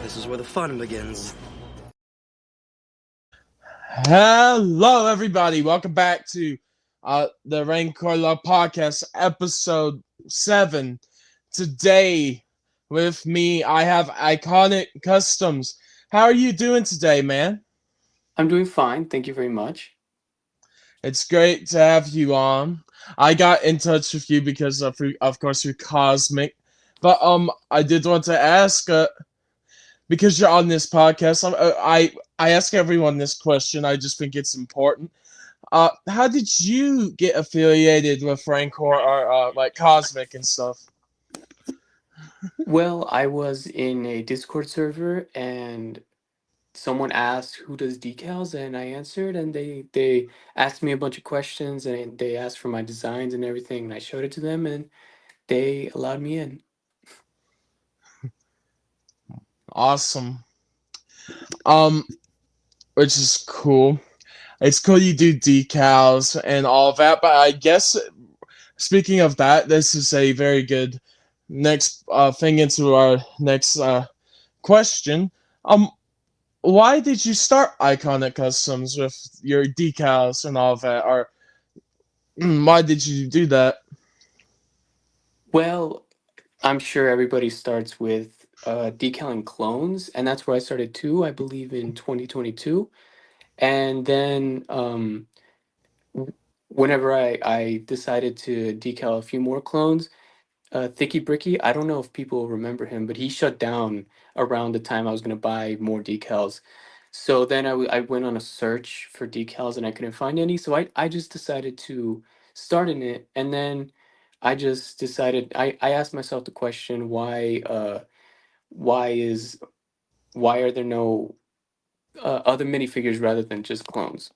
This is where the fun begins. Hello, everybody. Welcome back to the Rancor Lug Podcast, episode 7. Today, with me, I have Iconic Customs. How are you doing today, man? I'm doing fine, thank you very much. It's great to have you on. I got in touch with you because of course, you're Cosmic. But I did want to ask, because you're on this podcast, I ask everyone this question. I just think it's important. How did you get affiliated with Rancor or like Cosmic and stuff? Well, I was in a Discord server and someone asked who does decals and I answered and they asked me a bunch of questions and they asked for my designs and everything and I showed it to them and they allowed me in. Awesome. Um, which is cool. It's cool you do decals and all of that, but I guess speaking of that, this is a very good next thing into our next question. Um, why did you start Iconic Customs with your decals and all of that? Or why did you do that? Well, I'm sure everybody starts with decaling clones and that's where I started too, I believe in 2022. And then w- whenever I decided to decal a few more clones, Thicky Bricky, I don't know if people remember him, but he shut down around the time I was going to buy more decals. So then I went on a search for decals and I couldn't find any. So I just decided to start in it. And then I just decided, I asked myself the question, why is, why are there no other minifigures rather than just clones?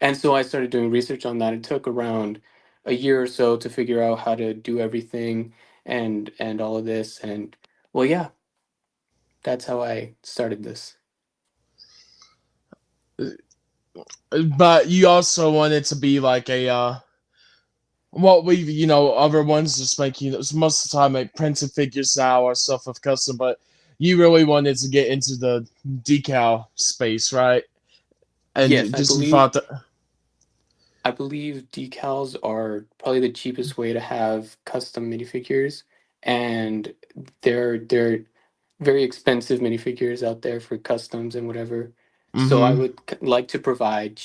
And so I started doing research on that. It took around a year or so to figure out how to do everything and all of this. And well, yeah, that's how I started this. But you also wanted to be like a well, we other ones just make most of the time make printed figures now or stuff with custom, but you really wanted to get into the decal space, right? And Yes, just you thought that. I believe decals are probably the cheapest way to have custom minifigures, and they're very expensive minifigures out there for customs and whatever. So I Mm-hmm. would like to provide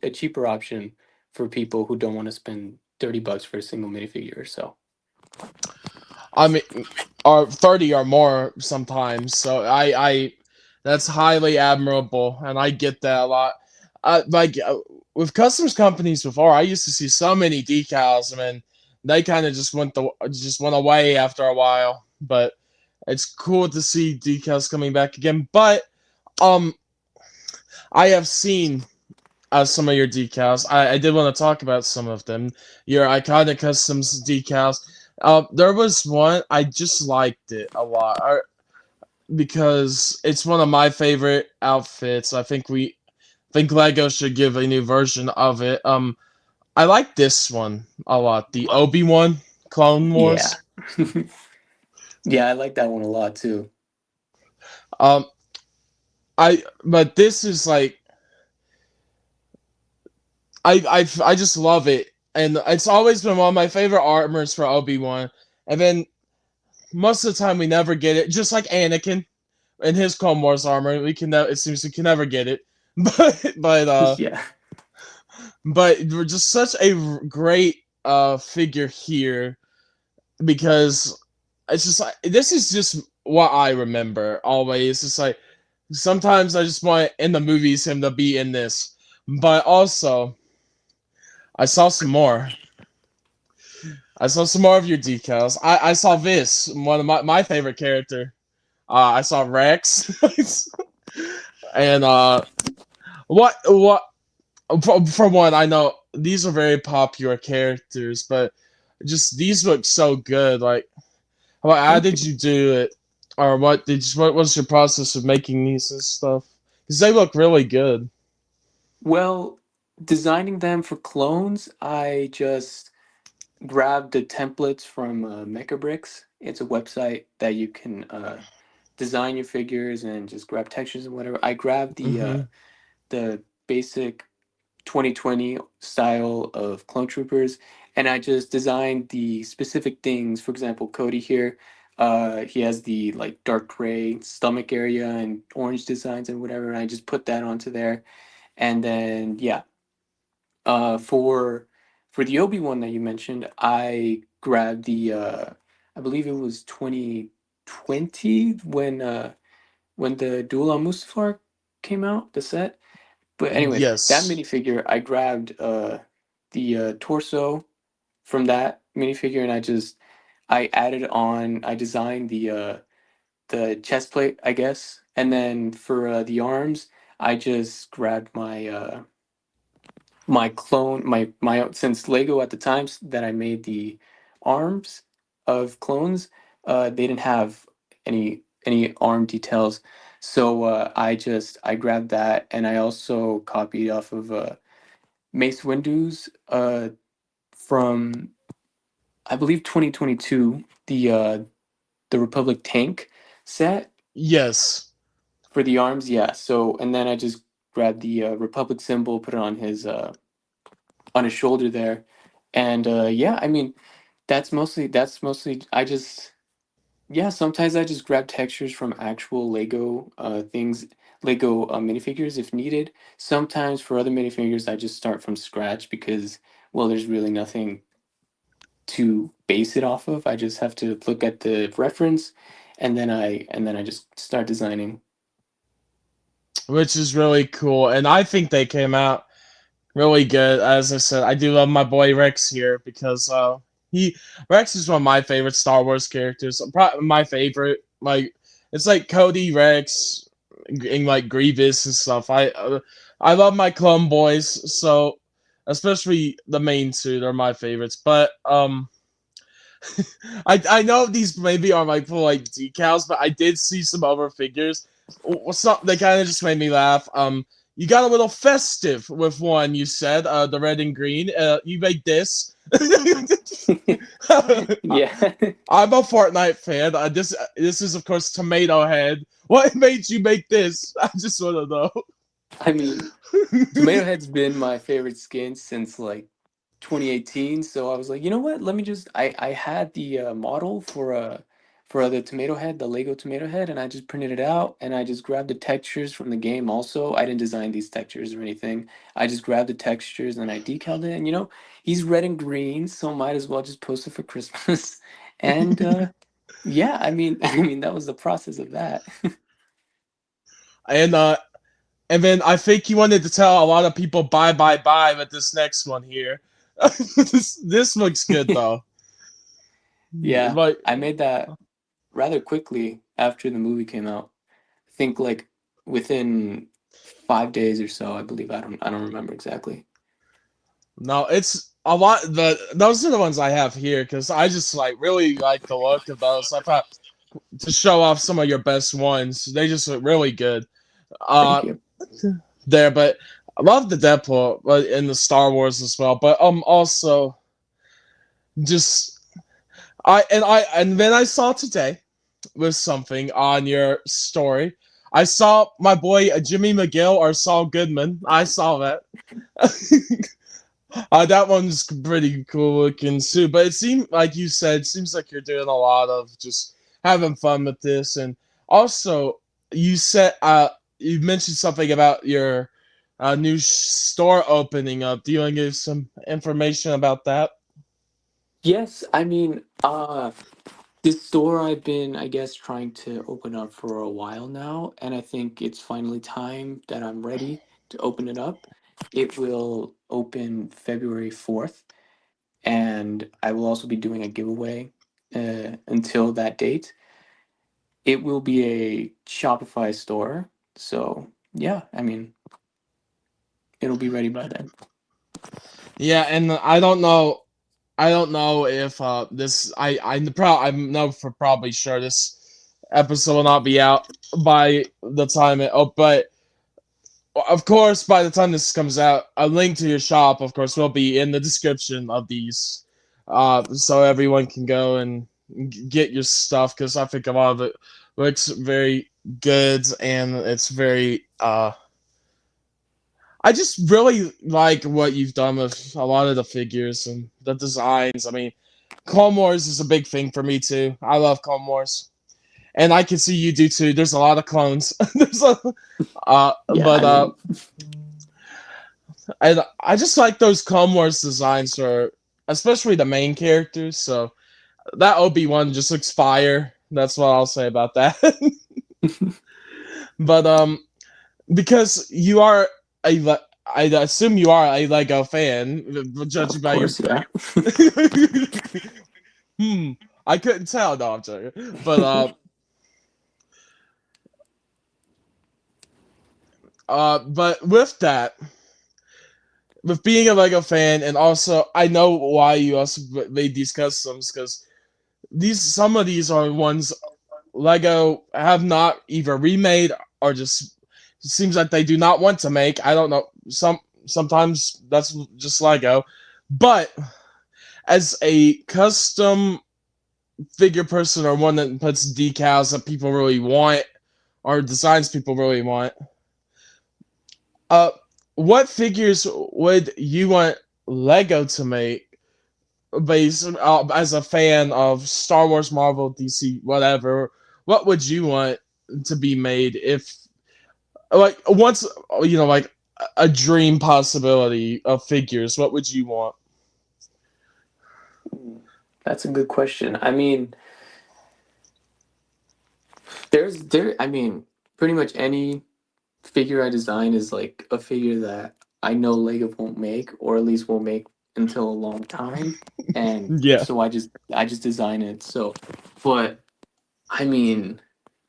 a cheaper option for people who don't want to spend $30 for a single minifigure or so. I mean, or 30 or more sometimes. So that's highly admirable, and I get that a lot. With customs companies before, I used to see so many decals, and then they kind of just went away after a while. But it's cool to see decals coming back again. But um, I have seen some of your decals. I did want to talk about some of them. Your iconic customs decals. There was one I just liked it a lot because it's one of my favorite outfits. I think Lego should give a new version of it. I like this one a lot. The Obi-Wan Clone Yeah. Wars. Yeah, I like that one a lot too. Um, but this is like I just love it, and it's always been one of my favorite armors for Obi-Wan. And then most of the time we never get it, just like Anakin in his Clone Wars armor. It seems we can never get it, but Yeah. but we're just such a great figure here because it's just like this is just what I remember always. It's like sometimes I just want in the movies him to be in this, but also I saw some more. I saw some more of your decals. I saw this one of my favorite character. I saw Rex, and what for one, I know these are very popular characters, but just these look so good. Like, how Thank did you. you do it, or what was your process of making these and stuff? Because they look really good. Well, designing them for clones, I just grabbed the templates from Mechabricks. It's a website that you can design your figures and just grab textures and whatever. I grabbed Mm-hmm. the basic 2020 style of clone troopers, and I just designed the specific things. For example, Cody here, he has the like dark gray stomach area and orange designs and whatever, and I just put that onto there. And then yeah, for the Obi one that you mentioned, I grabbed I believe it was 2020 when the Duel on Mustafar came out, the set. But anyways, that Yes. minifigure, I grabbed the torso from that minifigure, and I added on. I designed the chest plate, I guess, and then for the arms, I just grabbed my clone, my since Lego at the times that I made the arms of clones, they didn't have any arm details, so I grabbed that, and I also copied off of Mace Windu's from I believe 2022, the Republic tank set Yes. for the arms. Yeah, so and then I just grabbed the Republic symbol, put it on his shoulder there, and yeah, I mean that's mostly I just yeah, sometimes I just grab textures from actual Lego things, Lego minifigures if needed. Sometimes for other minifigures I just start from scratch because well there's really nothing to base it off of. I just have to look at the reference, and then I just start designing. Which is really cool, and I think they came out really good. As I said, I do love my boy Rex here because he Rex is one of my favorite Star Wars characters. Probably my favorite. Like it's like Cody, Rex, and like Grievous and stuff. I love my Clone Boys, so especially the main two, they're my favorites. But I know these maybe are like full like decals, but I did see some other figures. Some they kind of just made me laugh. You got a little festive with one. You said the red and green. You made this. Yeah. I'm a Fortnite fan. This is of course Tomato Head. What made you make this? I just want to I mean, know. Tomato Head's been my favorite skin since like 2018. So I was like, you know what? Let me just. I had the model for the Tomato Head, the Lego Tomato Head, and I just printed it out and I just grabbed the textures from the game. Also, I didn't design these textures or anything. I just grabbed the textures and I decaled it. And you know, he's red and green, so might as well just post it for Christmas. And yeah, I mean, I mean that was the process of that. and and then I think you wanted to tell a lot of people bye bye bye with this next one here. This looks good though. Yeah, Like I made that rather quickly after the movie came out. I think like within 5 days or so, I believe. I don't remember exactly. no, it's a lot. Those are the ones I have here because I just like really like the look of those. I thought to show off some of your best ones, they just look really good. Thank Uh, you. there, but I love the Deadpool, but in the Star Wars as well. But also just and then I saw today with something on your story. I saw my boy Jimmy McGill or Saul Goodman. I saw that. That one's pretty cool looking too. But it seemed like you said, seems like you're doing a lot of just having fun with this, and also you said you mentioned something about your new store opening up. Do you want to give some information about that? Yes, I mean, this store I've been, I guess, trying to open up for a while now, and I think it's finally time that I'm ready to open it up. It will open February 4th, and I will also be doing a giveaway until that date. It will be a Shopify store. So, yeah, I mean, it'll be ready by then. Yeah, and I don't know. I don't know if this. I know for probably sure this episode will not be out by the time it. Oh, but of course, by the time this comes out, a link to your shop, of course, will be in the description of these, so everyone can go and get your stuff. Because I think a lot of it looks very good, and it's very I just really like what you've done with a lot of the figures and the designs. I mean, Clone Wars is a big thing for me too. I love Clone Wars, and I can see you do too. There's a lot of clones. There's a, Yeah, but I mean, I just like those Clone Wars designs for especially the main characters. So that Obi-Wan just looks fire. That's what I'll say about that. But because you are I assume you are a Lego fan, judging of by your. course, yeah. hmm, I couldn't tell. No, I'm joking. But but with that, with being a Lego fan, and also I know why you also made these customs because these some of these are ones Lego have not either remade or just seems like they do not want to make. I don't know. Sometimes that's just Lego, but as a custom figure person or one that puts decals that people really want or designs people really want, uh, what figures would you want Lego to make based as a fan of Star Wars, Marvel, DC, whatever? What would you want to be made if, like, once like a dream possibility of figures? What would you want? That's a good question. I mean, I mean, pretty much any figure I design is like a figure that I know Lego won't make, or at least won't make until a long time. And Yeah. so I just design it. So, but I mean,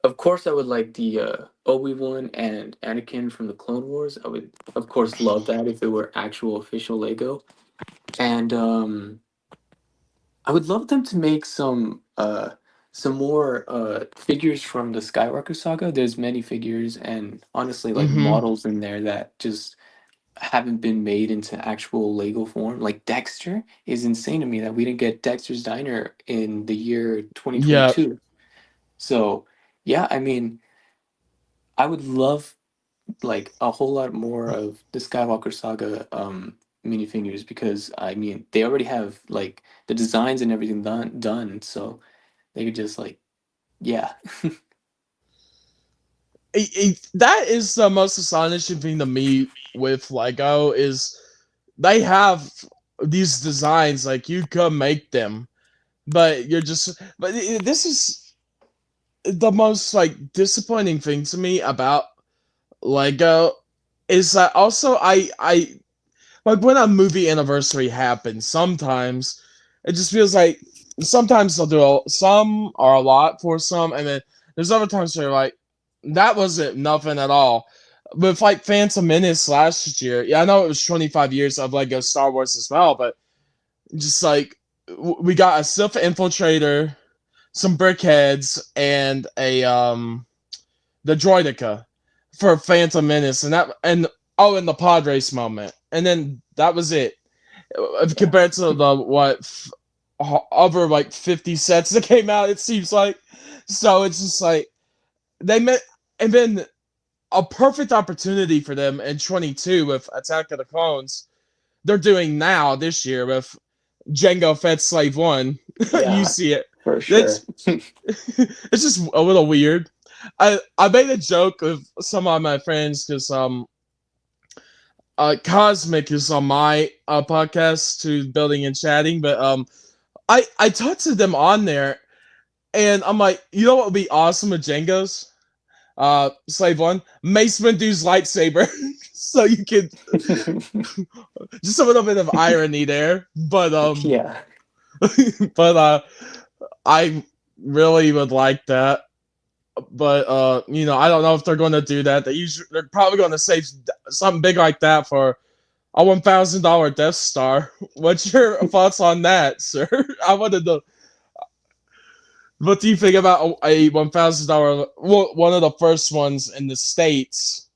of course I would like the Obi-Wan and Anakin from the Clone Wars. I would of course love that if it were actual official Lego. And I would love them to make some more figures from the Skywalker saga. There's many figures and honestly like Mm-hmm. models in there that just haven't been made into actual Lego form. Like Dexter is insane to me that we didn't get Dexter's Diner in the year Yeah. 2022. So, yeah, I mean, I would love like a whole lot more of the Skywalker saga minifigures because I mean, they already have like the designs and everything done, so they could just like yeah. That is the most astonishing thing to me with Lego is they have these designs like you could make them, but you're just but this is the most like disappointing thing to me about Lego is that also I like when a movie anniversary happens, sometimes it just feels like sometimes they'll do some or a lot for some, and then there's other times where like that wasn't nothing at all. With like Phantom Menace last year, yeah, I know it was 25 years of Lego Star Wars as well, but just like we got a Sith infiltrator, some brickheads, and a the droidica for Phantom Menace, and and the pod race moment, and then that was it. Yeah. Compared to the other like 50 sets that came out, it seems like. So it's just like they met, and then a perfect opportunity for them in 22 with Attack of the Clones. They're doing now this year with Jango Fett Slave One. You Yeah, see it. for sure. It's it's just a little weird. I made a joke with some of my friends because Cosmic is on my podcast to building and chatting, but I talked to them on there, and I'm like, you know what would be awesome with Django's Slave One, Mace Windu's lightsaber, so you could just a little bit of irony there, but Yeah. but I really would like that. But I don't know if they're going to do that. They're probably going to save something big like that for a $1,000 Death Star. What's your thoughts on that, sir? I wanted to. What do you think about a $1,000? Well, one of the first ones in the states,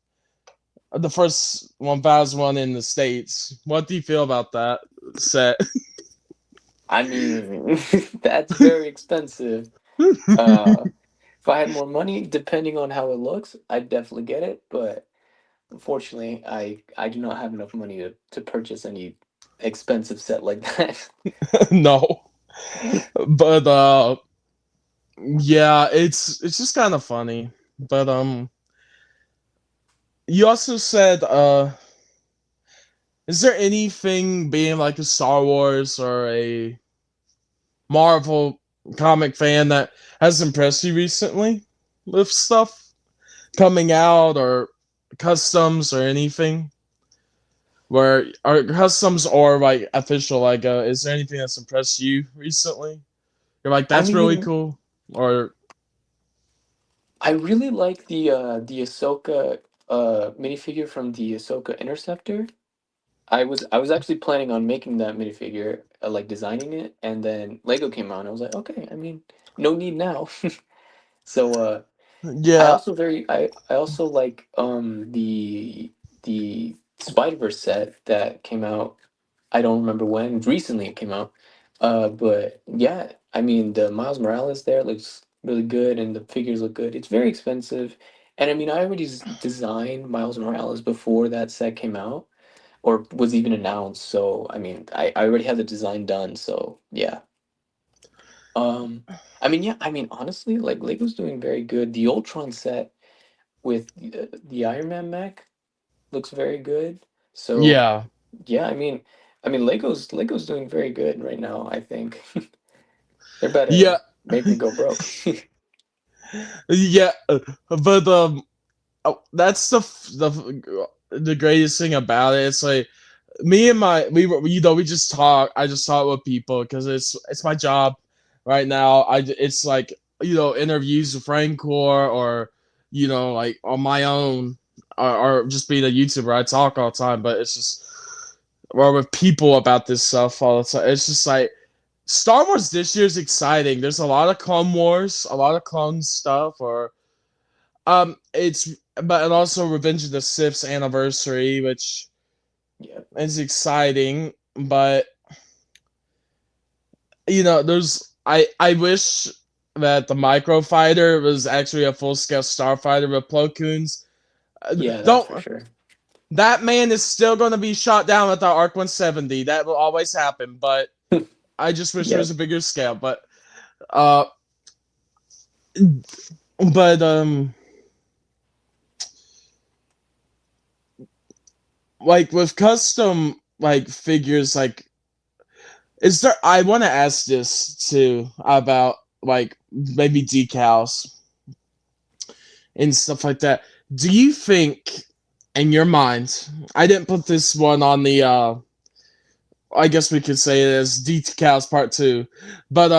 the first 1,000 one in the states. What do you feel about that set? I mean, that's very expensive. Uh, If I had more money, depending on how it looks, I'd definitely get it. But unfortunately, I do not have enough money to purchase any expensive set like that. No, but yeah, it's just kind of funny. But you also said is there anything being like a Star Wars or a Marvel comic fan that has impressed you recently with stuff coming out or customs or anything? Where are customs or like official Lego? Is there anything that's impressed you recently? You're like, I that's really mean, cool. Or I really like the Ahsoka minifigure from the Ahsoka Interceptor. I was actually planning on making that minifigure, like designing it, and then Lego came out, and I was like, okay, I mean, no need now. So yeah, I also like the Spider-Verse set that came out. I don't remember when. Recently it came out. But yeah, I mean the Miles Morales there looks really good and the figures look good. It's very expensive. And I mean I already designed Miles Morales before that set came out or was even announced. So I mean I already had the design done, so yeah. Um I mean yeah, I mean honestly, like Lego's doing very good. The Ultron set with the Iron Man mech looks very good. So yeah, yeah, I mean Lego's doing very good right now, I think. They're about to yeah, make me go broke. yeah. But that's the greatest thing about it. It's like me and my we were we just talk. I just talk with people because it's my job right now. It's like interviews with Rancor or like on my own or just being a YouTuber. I talk all the time, but it's just or with people about this stuff all the time. It's just like Star Wars this year is exciting. There's a lot of Clone Wars, a lot of clone stuff, or it's but and also Revenge of the Sith's anniversary, which Yeah. is exciting. But there's I wish that the micro fighter was actually a full scale starfighter with Plo Koons. Yeah, that's for Don't sure. that man is still going to be shot down with the Arc 170. That will always happen. But I just wish there Yeah. was a bigger scale. Uh, but like with custom like figures, like is there? I want to ask this too about like maybe decals and stuff like that. Do you think, in your mind, I didn't put this one on the I guess we could say it as decals part two, but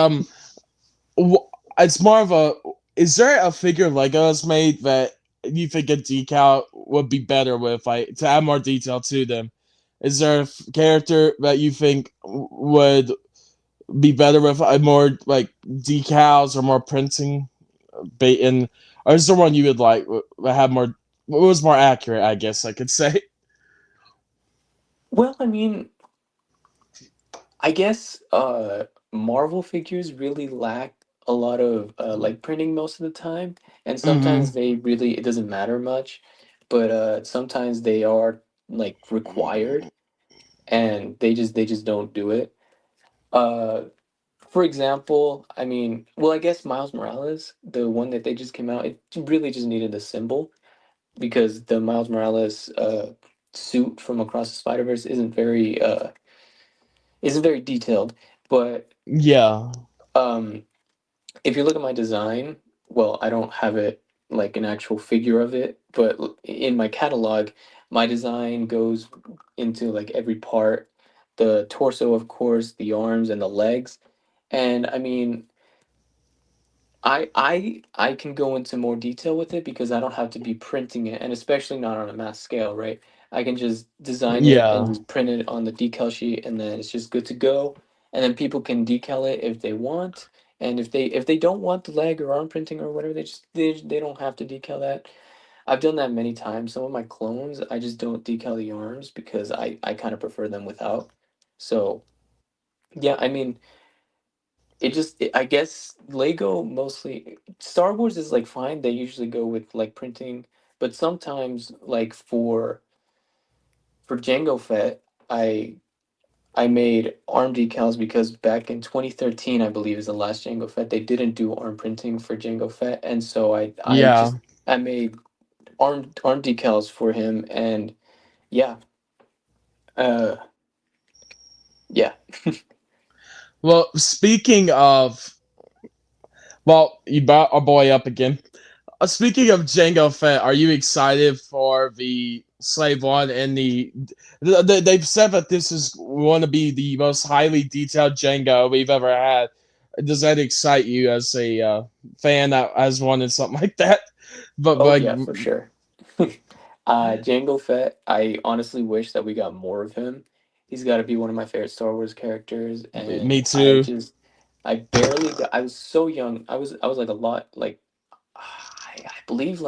it's more of a. Is there a figure Lego has made that you think a decal would be better with, like to add more detail to them? Is there a character that you think would be better with more like decals or more printing, bait in, or is there one you would like have more? What was more accurate? I guess I could say. Well, I mean, I guess Marvel figures really lack a lot of like printing most of the time, and sometimes Mm-hmm. they really it doesn't matter much, but sometimes they are like required and they just don't do it. Uh For example, I mean, well, I guess Miles Morales, the one that they just came out, it really just needed a symbol because the Miles Morales suit from Across the Spider-Verse isn't very detailed. But Yeah. um, if you look at my design, well, I don't have it like an actual figure of it, but in my catalog, my design goes into like every part, the torso, of course, the arms and the legs. And I mean, I can go into more detail with it because I don't have to be printing it, and especially not on a mass scale, right? I can just design it and Yeah. just print it on the decal sheet, and then it's just good to go. And then people can decal it if they want, and if they don't want the leg or arm printing or whatever, they don't have to decal that. I've done that many times. Some of my clones, I just don't decal the arms because I kind of prefer them without. So yeah, I mean, I guess Lego mostly Star Wars is like fine. They usually go with like printing, but sometimes like for Jango Fett, I made arm decals because back in 2013, I believe is the last Jango Fett. They didn't do arm printing for Jango Fett, and so Yeah. I made arm decals for him, and yeah, uh, yeah. Well, speaking of, well, you brought our boy up again. Speaking of Jango Fett, are you excited for the Slave One and they've said that this is going to be the most highly detailed Jango we've ever had. Does that excite you as a fan that has wanted something like that? But Oh like, yeah, for sure. Jango Fett, I honestly wish that we got more of him. He's got to be one of my favorite Star Wars characters, me and too. I was so young. I was like a lot like I believe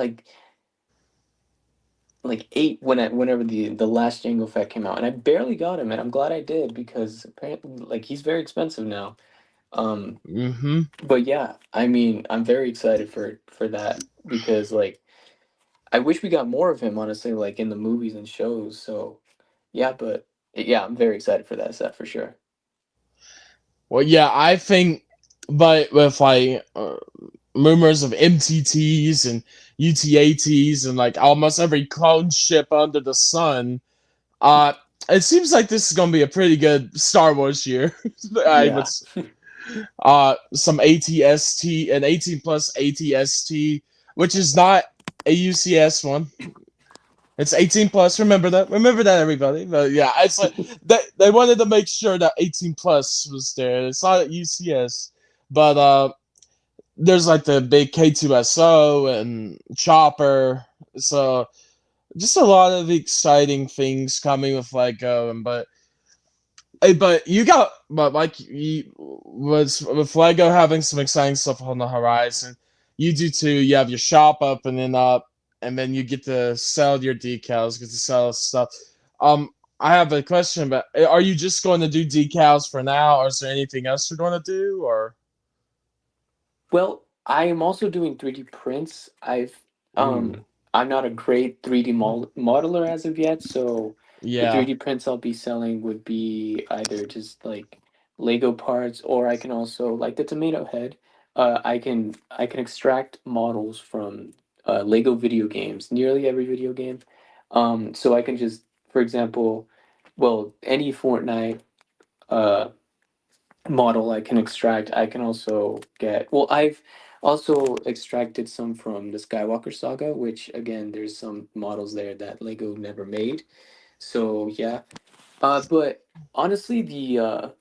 like eight whenever the last Jango Fett came out, and I barely got him, and I'm glad I did because apparently like he's very expensive now. Um, Hmm. but yeah, I mean, I'm very excited for that because like I wish we got more of him, honestly, like in the movies and shows. So yeah, but yeah, I'm very excited for that set for sure. Well, yeah, I think, but with like rumors of MTTs and UTATs and like almost every clone ship under the sun. Uh, it seems like this is gonna be a pretty good Star Wars year. I would Yeah. some ATST and 18 plus ATST, which is not a UCS one. It's 18 plus. Remember that. Remember that, everybody. But yeah, it's like they wanted to make sure that 18 plus was there. It's not at UCS, but there's like the big K2SO and Chopper. So just a lot of exciting things coming with Lego, and but hey, but you got but like you was with Lego having some exciting stuff on the horizon. You do too. You have your shop opening up, and then you get to sell your decals, get to sell stuff. I have a question, but are you just going to do decals for now, or is there anything else you're going to do? Or Well, I am also doing 3D prints. ooh, I'm not a great 3D modeler as of yet, so the yeah, 3D prints I'll be selling would be either just like Lego parts, or I can also like the tomato head. I can extract models from Lego video games, nearly every video game. So I can just, for example, well, any Fortnite uh model I can extract. I can also get, well, I've also extracted some from the Skywalker saga, which again, there's some models there that Lego never made. So yeah. But honestly, the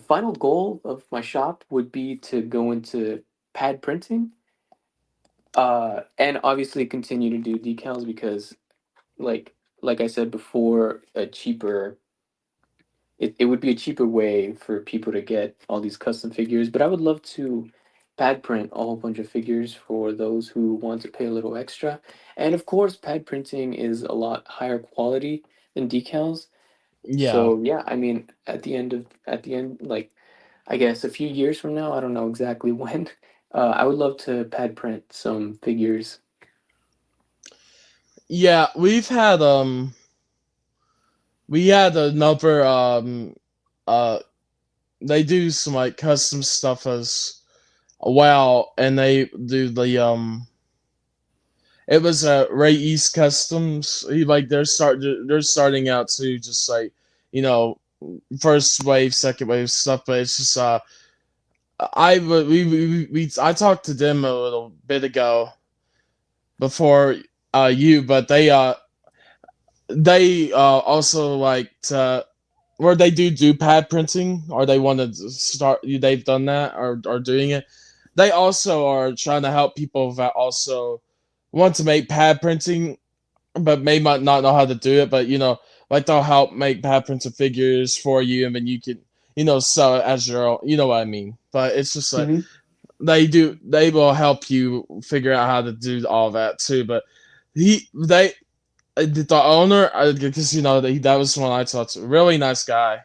final goal of my shop would be to go into pad printing. And obviously continue to do decals because like like I said before, it would be a cheaper way for people to get all these custom figures, but I would love to pad print a whole bunch of figures for those who want to pay a little extra. And of course, pad printing is a lot higher quality than decals. yeah. So yeah, I mean, at the end, like I guess a few years from now, I don't know exactly when. I would love to pad print some figures. Yeah, we had another uh they do some like custom stuff as well, and they do the it was Ray East Customs. He like they're starting out to just like you know first wave, second wave stuff, but it's just I talked to them a little bit ago before you, but they also like to where they do pad printing or they want to start they've done that or are doing it. They also are trying to help people that also want to make pad printing but may not know how to do it, but like they'll help make pad printed figures for you and then you can sell it as your own, you know what I mean. But it's just like Hmm. they will help you figure out how to do all that too. But they the owner, because that was one I talked to, really nice guy,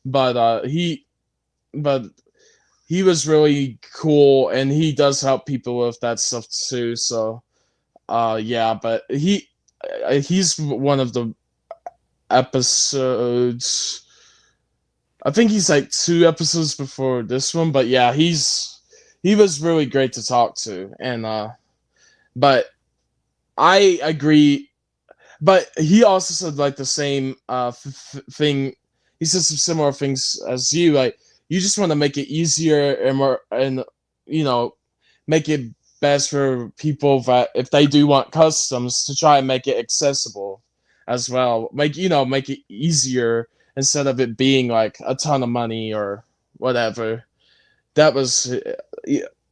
but he but he was really cool, and he does help people with that stuff too. So yeah, but he's one of the episodes. I think he's like 2 episodes before this one, but yeah, he was really great to talk to, and but I agree. But he also said like the same thing. He said some similar things as you. Like you just want to make it easier and more, and you know, make it best for people that if they do want customs to try and make it accessible as well. Make it easier instead of it being like a ton of money or whatever. That was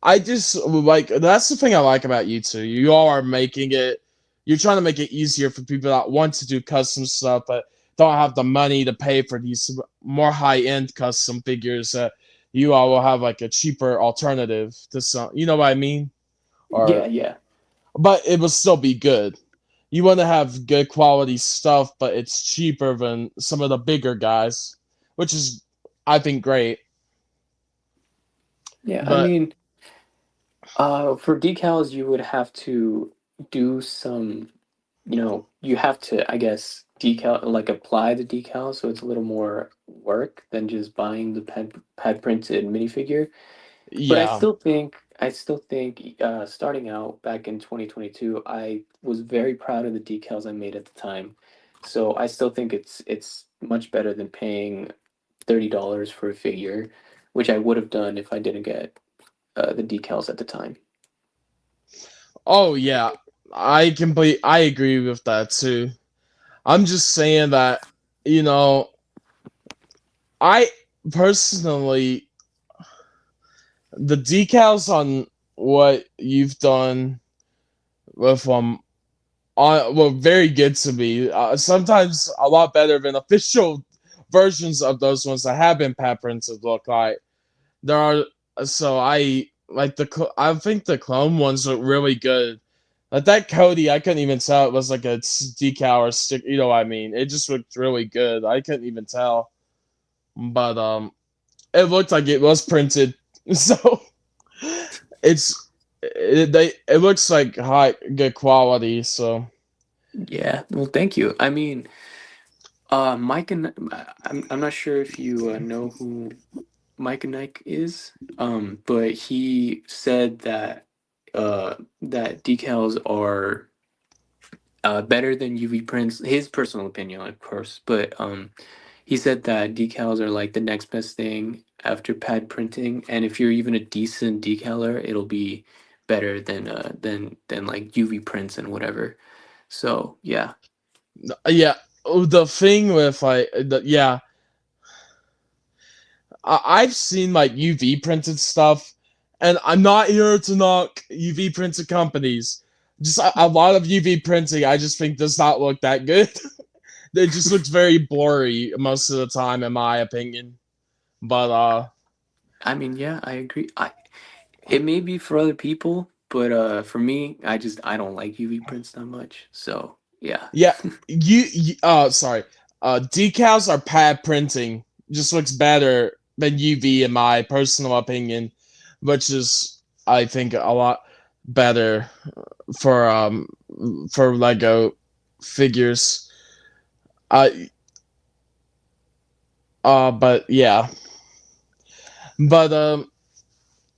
I just like that's the thing I like about you two. You all are making it. You're trying to make it easier for people that want to do custom stuff but don't have the money to pay for these more high end custom figures. That you all will have like a cheaper alternative to some. You know what I mean? Yeah, Or yeah, but it will still be good. You want to have good quality stuff, but it's cheaper than some of the bigger guys, which is I think great. yeah. I But mean, for decals, you would have to do some, you have to, I guess, decal like apply the decal, so it's a little more work than just buying the pad printed minifigure. But yeah. I still think, starting out back in 2022, I was very proud of the decals I made at the time. So I still think it's much better than paying $30 for a figure, which I would have done if I didn't get the decals at the time. Oh yeah, I agree with that too. I'm just saying that you know I personally the decals on what you've done with were very good to me. Sometimes a lot better than official versions of those ones that have been pat printed look like. There are so I like I think the clone ones look really good. Like that Cody, I couldn't even tell it was like a decal or stick. You know what I mean? It just looked really good. I couldn't even tell, but it looked like it was printed. So it's it looks like high good quality. So Yeah, well, thank you. I mean, Mike and I'm not sure if you know who Mike and Nike is, but he said that decals are better than UV prints. His personal opinion, of course, but he said that decals are like the next best thing after pad printing, and if you're even a decent decaler, it'll be better than like UV prints and whatever. So yeah, yeah, the thing with yeah, I've seen like UV printed stuff, and I'm not here to knock UV printed companies. Just a lot of UV printing, I just think does not look that good. It just looks very blurry most of the time, in my opinion. But I mean, yeah, I agree. It may be for other people, but for me, I don't like UV prints that much. So yeah. yeah, sorry, decals are pad printing. Just looks better than UV in my personal opinion, which is I think a lot better for Lego figures. Uh but yeah. But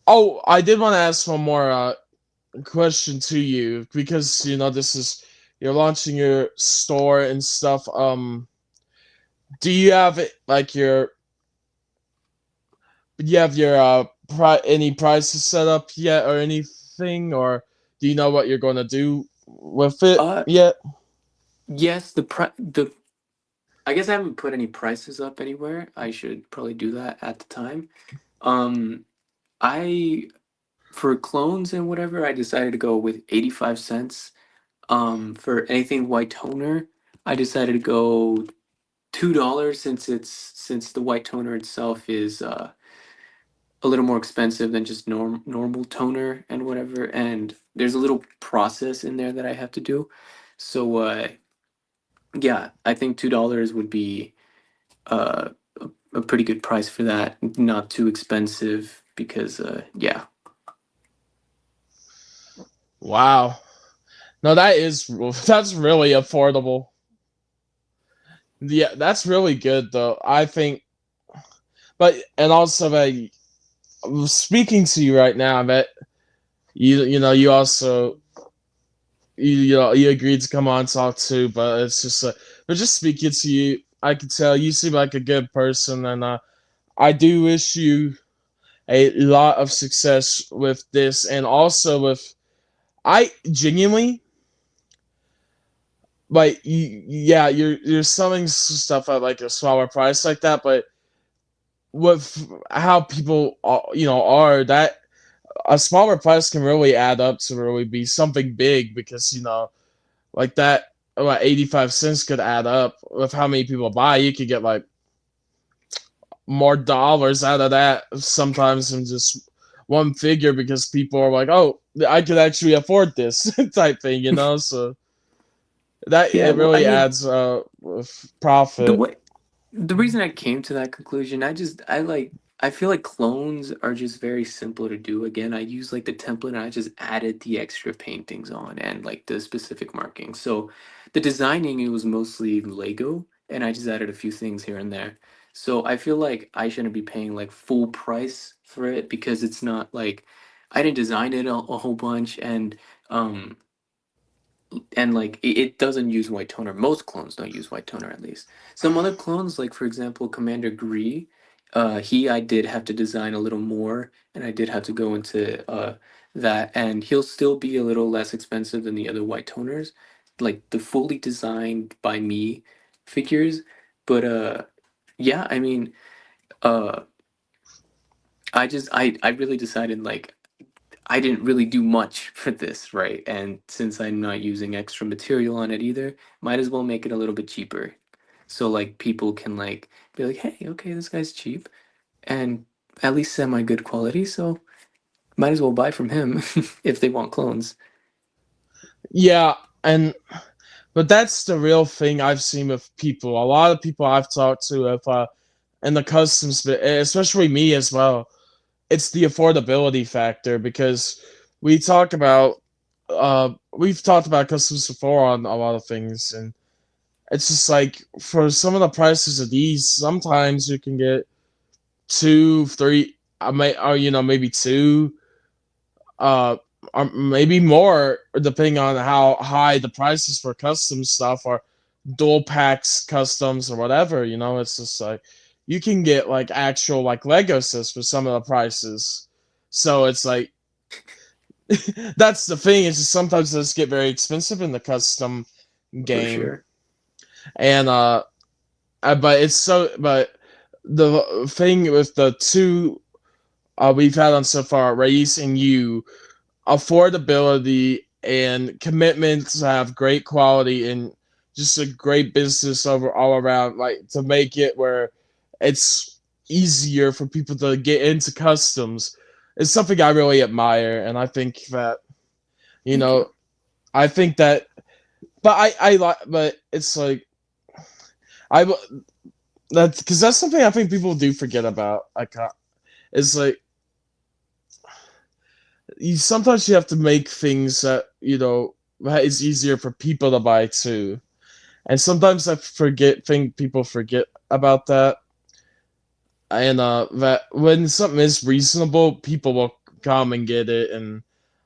oh, I did want to ask one more question to you because this is you're launching your store and stuff. Do you have like your any prices set up yet or anything, or do you know what you're going to do with it Uh yet? yes, the I guess I haven't put any prices up anywhere. I should probably do that at the time. Um I For clones and whatever, I decided to go with 85 cents. For anything white toner, I decided to go $2 since the white toner itself is a little more expensive than just normal toner and whatever. And there's a little process in there that I have to do. So yeah, I think $2 would be uh, a pretty good price for that. Not too expensive. because yeah. Wow. No, that's really affordable. Yeah, that's really good though. I think, but and also that speaking to you right now, that you know you also you know you agreed to come on and talk too, but it's just but just speaking to you, I can tell you seem like a good person, and I do wish you a lot of success with this, and also with I genuinely like yeah you're selling stuff at like a smaller price like that, but with how people you know are that a smaller price can really add up to really be something big because you know like that what 85 cents could add up with how many people buy you could get like more dollars out of that sometimes than just one figure because people are like oh I could actually afford this type thing you know so that Yeah, it well, I really mean, adds with the profit. way the reason I came to that conclusion, I feel like clones are just very simple to do. Again, I use like the template and I just added the extra paintings on and like the specific markings. So the designing it was mostly Lego and I just added a few things here and there. So I feel like I shouldn't be paying like full price for it because it's not like I didn't design it a whole bunch um and like it doesn't use white toner. Most clones don't use white toner, at least. Some other clones, like for example Commander Gree, he I did have to design a little more, and I did have to go into that, and he'll still be a little less expensive than the other white toners, like the fully designed by me figures. But yeah, I mean, uh, I really decided like I didn't really do much for this, right? And since I'm not using extra material on it either, might as well make it a little bit cheaper. So like people can like be like, "Hey, okay, this guy's cheap and at least semi good quality, so might as well buy from him if they want clones." Yeah, and but that's the real thing I've seen with people. A lot of people I've talked to have in the customs, especially me as well. It's the affordability factor because we talk about we've talked about customs before on a lot of things, and it's just like for some of the prices of these, sometimes you can get two, three, I may, or you know, maybe two, uh, or maybe more, depending on how high the prices for custom stuff are, dual packs, customs, or whatever. You know, it's just like you can get like actual like Lego sets for some of the prices. So it's like that's the thing. It's just sometimes it just get very expensive in the custom For game, sure. and but it's so but the thing with the two we've had on so far, Race and you, affordability and commitment to have great quality and just a great business over all around, like to make it where it's easier for people to get into customs is something I really admire, and I think that you Thank you. know I think that, but I like, but it's like I that's because that's something I think people do forget about. It's like you sometimes you have to make things that you know that is easier for people to buy too, and sometimes I forget think people forget about that, and that when something is reasonable, people will come and get it, and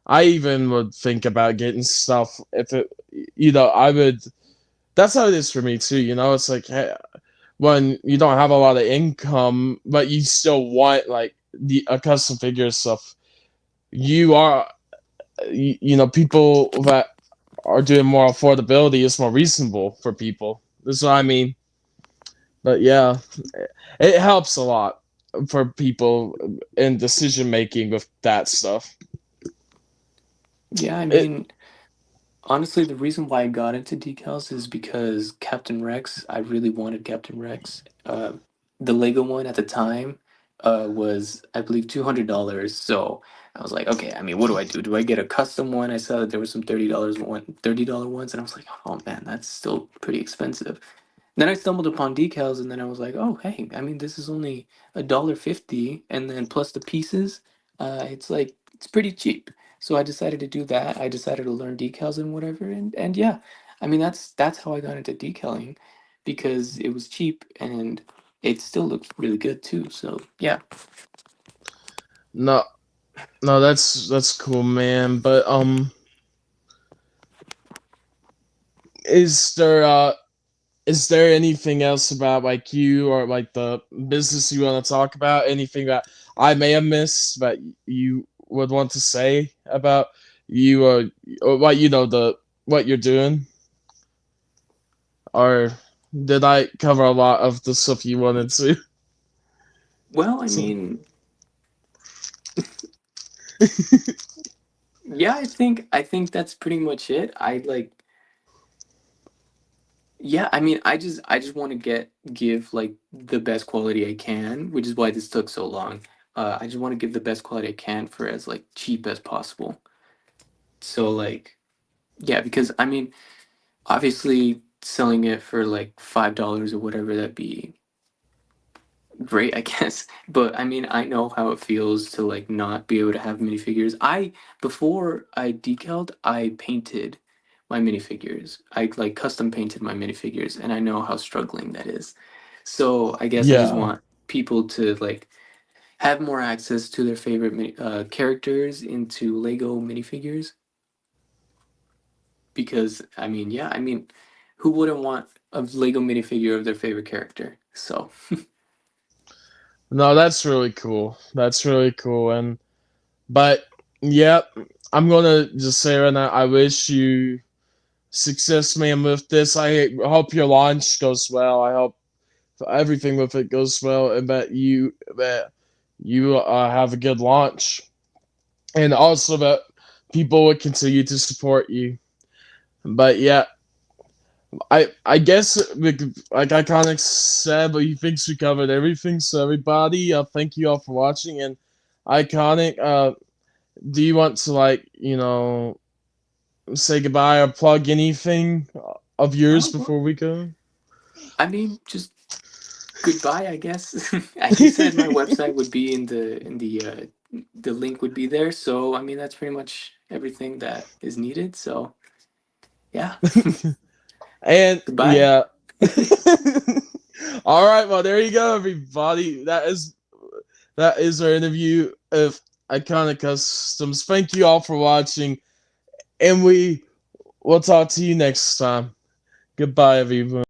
I even would think about getting stuff if it, you know, I would. That's how it is for me too. You know, it's like hey, when you don't have a lot of income, but you still want like the a custom figure stuff. You are you know people that are doing more affordability is more reasonable for people. That's what I mean. But yeah, it helps a lot for people in decision making with that stuff. Yeah, I It mean, honestly, the reason why I got into decals is because Captain Rex, I really wanted Captain Rex. The Lego one at the time was, I believe, $200. So I was like, okay, I mean, what do I do? Do I get a custom one? I saw that there were some $30 $30 ones, and I was like, oh man, that's still pretty expensive. Then I stumbled upon decals, and then I was like, oh, hey, I mean, this is only $1.50, and then plus the pieces, it's like it's pretty cheap. So I decided to do that. I decided to learn decals and whatever, and yeah, I mean that's how I got into decaling, because it was cheap and it still looks really good too. So yeah. No, no, that's cool, man. But is there is there anything else about like you or like the business you want to talk about? Anything that I may have missed that you would want to say about you or what you know the what you're doing? Or did I cover a lot of the stuff you wanted to? Well, I So, mean, yeah, I think that's pretty much it. I like Yeah, I mean, I just want to give like the best quality I can, which is why this took so long. I just want to give the best quality I can for as like cheap as possible. So like, yeah, because I mean, obviously selling it for like $5 or whatever, that'd be great, I guess. But I mean, I know how it feels to like not be able to have minifigures. Before I decaled, I painted my minifigures. I like custom painted my minifigures, and I know how struggling that is. So I guess I just yeah. want people to like have more access to their favorite characters into Lego minifigures, because I mean, yeah, I mean, who wouldn't want a Lego minifigure of their favorite character? So No, that's really cool. That's really cool. And but yeah, I'm gonna just say right now, I wish you success, man, with this. I hope your launch goes well. I hope everything with it goes well, and that you have a good launch, and also that people will continue to support you. But yeah, I guess like I kind of said, but he thinks we covered everything. So everybody, thank you all for watching. And Iconic, do you want to like say goodbye or plug anything of yours oh well, before we go? I mean, just goodbye, I guess. You said my website would be the link would be there. So I mean, that's pretty much everything that is needed. So yeah, And goodbye. yeah. All right, well there you go, everybody. That is our interview of Iconic Customs. Thank you all for watching, and we'll talk to you next time. Goodbye, everyone.